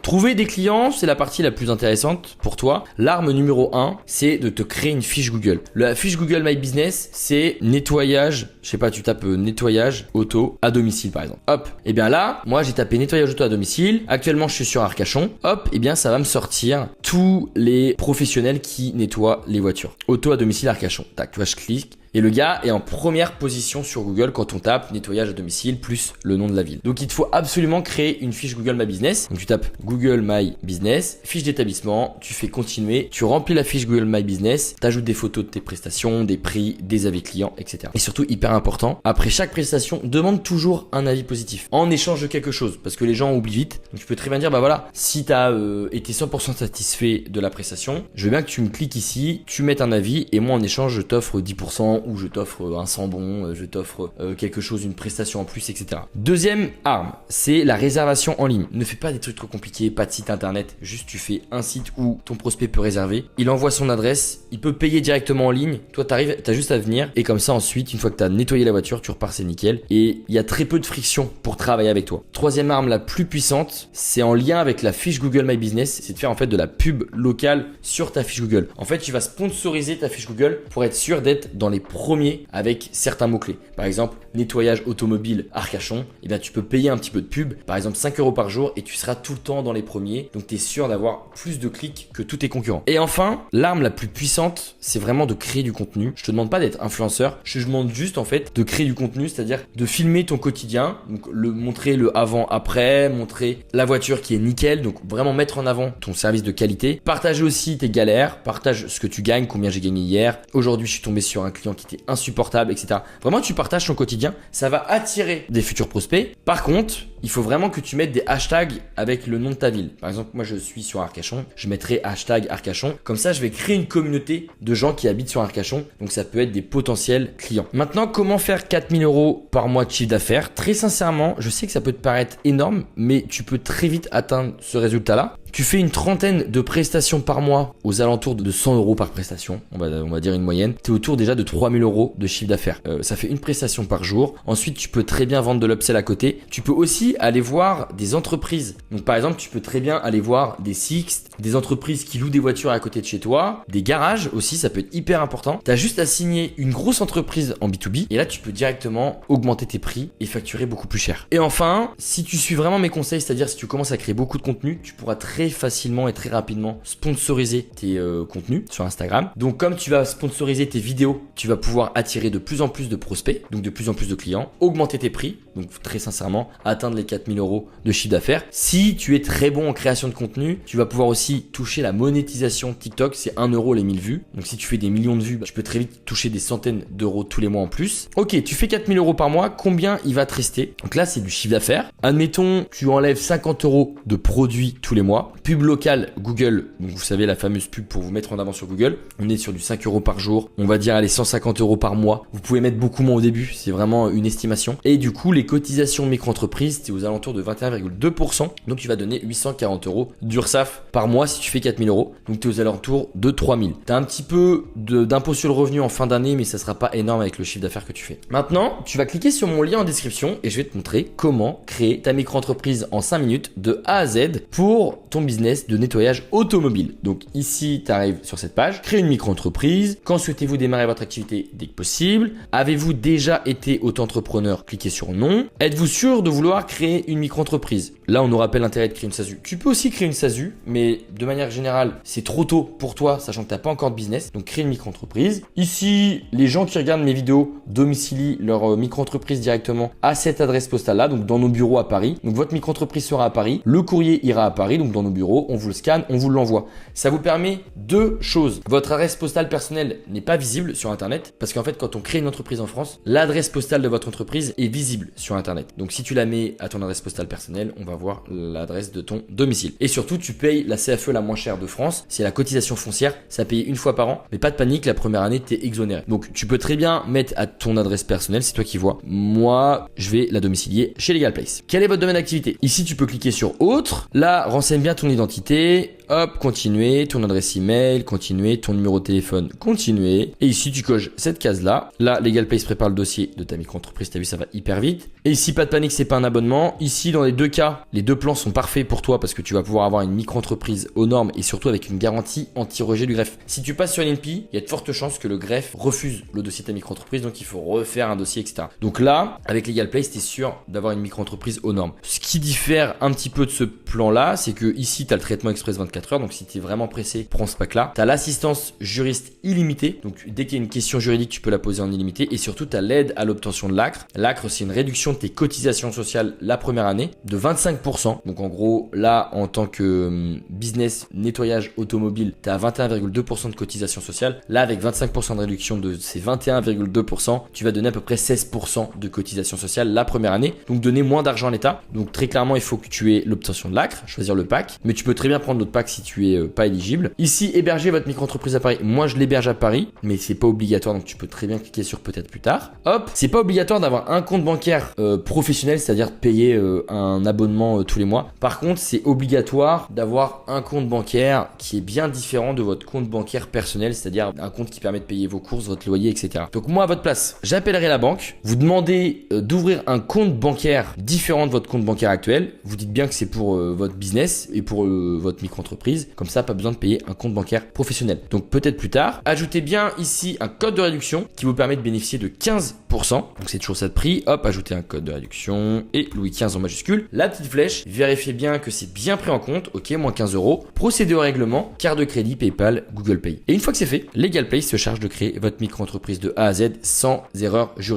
Trouver des clients, c'est la partie la plus intéressante pour toi. L'arme numéro 1, c'est de te créer une fiche Google. La fiche Google My Business, c'est nettoyage, je sais pas, tu tapes nettoyage auto à domicile par exemple. Hop, et bien là, moi j'ai tapé nettoyage auto à domicile. Actuellement, je suis sur Arcachon. Hop, et bien ça va me sortir tous les professionnels qui nettoient les voitures. Auto à domicile Arcachon. Tac, tu vois, je clique. Et le gars est en première position sur Google quand on tape nettoyage à domicile plus le nom de la ville. Donc il te faut absolument créer une fiche Google My Business. Donc tu tapes Google My Business, fiche d'établissement, tu fais continuer, tu remplis la fiche Google My Business, tu ajoutes des photos de tes prestations, des prix, des avis clients, etc. Et surtout, hyper important, après chaque prestation, demande toujours un avis positif en échange de quelque chose parce que les gens oublient vite. Donc tu peux très bien dire, bah voilà, si tu as été 100% satisfait de la prestation, je veux bien que tu me cliques ici, tu mettes un avis et moi en échange, je t'offre 10%. Ou je t'offre un sambon, je t'offre quelque chose, une prestation en plus, etc. Deuxième arme, c'est la réservation en ligne. Ne fais pas des trucs trop compliqués, pas de site internet, juste tu fais un site où ton prospect peut réserver. Il envoie son adresse, il peut payer directement en ligne. Toi, t'as juste à venir et comme ça ensuite, une fois que t'as nettoyé la voiture, tu repars, c'est nickel. Et il y a très peu de friction pour travailler avec toi. Troisième arme la plus puissante, c'est en lien avec la fiche Google My Business, c'est de faire en fait de la pub locale sur ta fiche Google. En fait, tu vas sponsoriser ta fiche Google pour être sûr d'être dans les premiers avec certains mots-clés. Par exemple, nettoyage automobile Arcachon, et bien tu peux payer un petit peu de pub, par exemple 5 € par jour et tu seras tout le temps dans les premiers. Donc tu es sûr d'avoir plus de clics que tous tes concurrents. Et enfin, l'arme la plus puissante, c'est vraiment de créer du contenu. Je te demande pas d'être influenceur, je te demande juste en fait de créer du contenu, c'est-à-dire de filmer ton quotidien, donc montrer le avant-après, montrer la voiture qui est nickel, donc vraiment mettre en avant ton service de qualité. Partager aussi tes galères, partage ce que tu gagnes, combien j'ai gagné hier. Aujourd'hui, je suis tombé sur un client qui était insupportable, etc. Vraiment, tu partages ton quotidien, ça va attirer des futurs prospects. Par contre, il faut vraiment que tu mettes des hashtags avec le nom de ta ville. Par exemple, moi je suis sur Arcachon, je mettrai hashtag Arcachon. Comme ça, je vais créer une communauté de gens qui habitent sur Arcachon. Donc ça peut être des potentiels clients. Maintenant, comment faire 4 000 € par mois de chiffre d'affaires? Très sincèrement, je sais que ça peut te paraître énorme, mais tu peux très vite atteindre ce résultat-là. Tu fais une trentaine de prestations par mois aux alentours de 100 € par prestation. On va dire une moyenne. Tu es autour déjà de 3 000 € de chiffre d'affaires. Ça fait une prestation par jour. Ensuite, tu peux très bien vendre de l'upsell à côté. Tu peux aussi aller voir des entreprises. Donc, par exemple, tu peux très bien aller voir des Sixt, des entreprises qui louent des voitures à côté de chez toi, des garages aussi, ça peut être hyper important. Tu as juste à signer une grosse entreprise en B2B et là, tu peux directement augmenter tes prix et facturer beaucoup plus cher. Et enfin, si tu suis vraiment mes conseils, c'est-à-dire si tu commences à créer beaucoup de contenu, tu pourras très facilement et très rapidement sponsoriser tes contenus sur Instagram. Donc comme tu vas sponsoriser tes vidéos, tu vas pouvoir attirer de plus en plus de prospects, donc de plus en plus de clients, augmenter tes prix, donc très sincèrement atteindre les 4 000 € de chiffre d'affaires. Si tu es très bon en création de contenu, tu vas pouvoir aussi toucher la monétisation TikTok, c'est 1 € les 1000 vues. Donc si tu fais des millions de vues, tu peux très vite toucher des centaines d'euros tous les mois en plus. Ok, tu fais 4 000 € par mois, combien il va te rester? Donc là c'est du chiffre d'affaires. Admettons, tu enlèves 50 € de produits tous les mois. Pub locale Google, donc vous savez la fameuse pub pour vous mettre en avant sur Google. On est sur du 5 € par jour, on va dire allez 150 € par mois. Vous pouvez mettre beaucoup moins au début, c'est vraiment une estimation. Et du coup les cotisations micro-entreprises, c'est aux alentours de 21,2%. Donc tu vas donner 840 € d'URSSAF par mois si tu fais 4 000 €. Donc tu es aux alentours de 3 000. Tu as un petit peu d'impôt sur le revenu en fin d'année, mais ça sera pas énorme avec le chiffre d'affaires que tu fais. Maintenant, tu vas cliquer sur mon lien en description et je vais te montrer comment créer ta micro-entreprise en 5 minutes de A à Z pour ton business de nettoyage automobile. Donc ici, tu arrives sur cette page, créer une micro-entreprise. Quand souhaitez-vous démarrer votre activité dès que possible? Avez-vous déjà été auto-entrepreneur? Cliquez sur non. Êtes-vous sûr de vouloir créer une micro-entreprise? Là, on nous rappelle l'intérêt de créer une SASU. Tu peux aussi créer une SASU, mais de manière générale, c'est trop tôt pour toi, sachant que tu n'as pas encore de business. Donc, crée une micro-entreprise. Ici, les gens qui regardent mes vidéos domicilient leur micro-entreprise directement à cette adresse postale-là, donc dans nos bureaux à Paris. Donc, votre micro-entreprise sera à Paris. Le courrier ira à Paris, donc dans nos bureaux. On vous le scanne, on vous l'envoie. Ça vous permet deux choses. Votre adresse postale personnelle n'est pas visible sur Internet parce qu'en fait, quand on crée une entreprise en France, l'adresse postale de votre entreprise est visible sur Internet. Donc, si tu la mets à ton adresse postale personnelle, on va voir l'adresse de ton domicile. Et surtout, tu payes la CFE la moins chère de France. C'est la cotisation foncière. Ça paye une fois par an. Mais pas de panique, la première année, tu es exonéré. Donc, tu peux très bien mettre à ton adresse personnelle. C'est toi qui vois. Moi, je vais la domicilier chez Legal Place. Quel est votre domaine d'activité? Ici, tu peux cliquer sur autre. Là, renseigne bien ton identité. hop, continuer, ton adresse email, continuer, ton numéro de téléphone, continuer. Et ici, tu coches cette case-là. Là, LegalPace prépare le dossier de ta micro-entreprise. T'as vu, ça va hyper vite. Et ici, pas de panique, c'est pas un abonnement. Ici, dans les deux cas, les deux plans sont parfaits pour toi parce que tu vas pouvoir avoir une micro-entreprise aux normes et surtout avec une garantie anti-rejet du greffe. Si tu passes sur l'INPI, il y a de fortes chances que le greffe refuse le dossier de ta micro-entreprise, donc il faut refaire un dossier, etc. Donc là, avec LegalPlace, tu es sûr d'avoir une micro-entreprise aux normes. Ce qui diffère un petit peu de ce plan-là, c'est que ici, tu as le traitement express 24 heures, donc si tu es vraiment pressé, prends ce pack-là. Tu as l'assistance juriste illimitée, donc dès qu'il y a une question juridique, tu peux la poser en illimité, et surtout, tu as l'aide à l'obtention de l'ACRE. L'ACRE, c'est une réduction de tes cotisations sociales la première année de 25%. Donc en gros, là, en tant que business nettoyage automobile, tu as 21,2% de cotisation sociale. Là, avec 25% de réduction de ces 21,2%, tu vas donner à peu près 16% de cotisation sociale la première année. Donc donner moins d'argent à l'État. Donc très clairement, il faut que tu aies l'obtention de l'ACRE, choisir le pack. Mais tu peux très bien prendre l'autre pack si tu es pas éligible. Ici, héberger votre micro-entreprise à Paris. Moi, je l'héberge à Paris, mais c'est pas obligatoire. Donc tu peux très bien cliquer sur peut-être plus tard. Hop, c'est pas obligatoire d'avoir un compte bancaire professionnel, c'est-à-dire payer un abonnement tous les mois. Par contre, c'est obligatoire d'avoir un compte bancaire qui est bien différent de votre compte bancaire personnel, c'est-à-dire un compte qui permet de payer vos courses, votre loyer, etc. Donc moi, à votre place, j'appellerai la banque, vous demandez d'ouvrir un compte bancaire différent de votre compte bancaire actuel, vous dites bien que c'est pour votre business et pour votre micro-entreprise, comme ça, pas besoin de payer un compte bancaire professionnel. Donc peut-être plus tard, ajoutez bien ici un code de réduction qui vous permet de bénéficier de 15%, donc c'est toujours ça de prix, hop, ajoutez un code de réduction et Louis XV en majuscule, la petite flèche, vérifiez bien que c'est bien pris en compte, ok, moins 15 €, procédez au règlement, carte de crédit, PayPal, Google Pay. Et une fois que c'est fait, LegalPlace se charge de créer votre micro-entreprise de A à Z sans erreur juridique.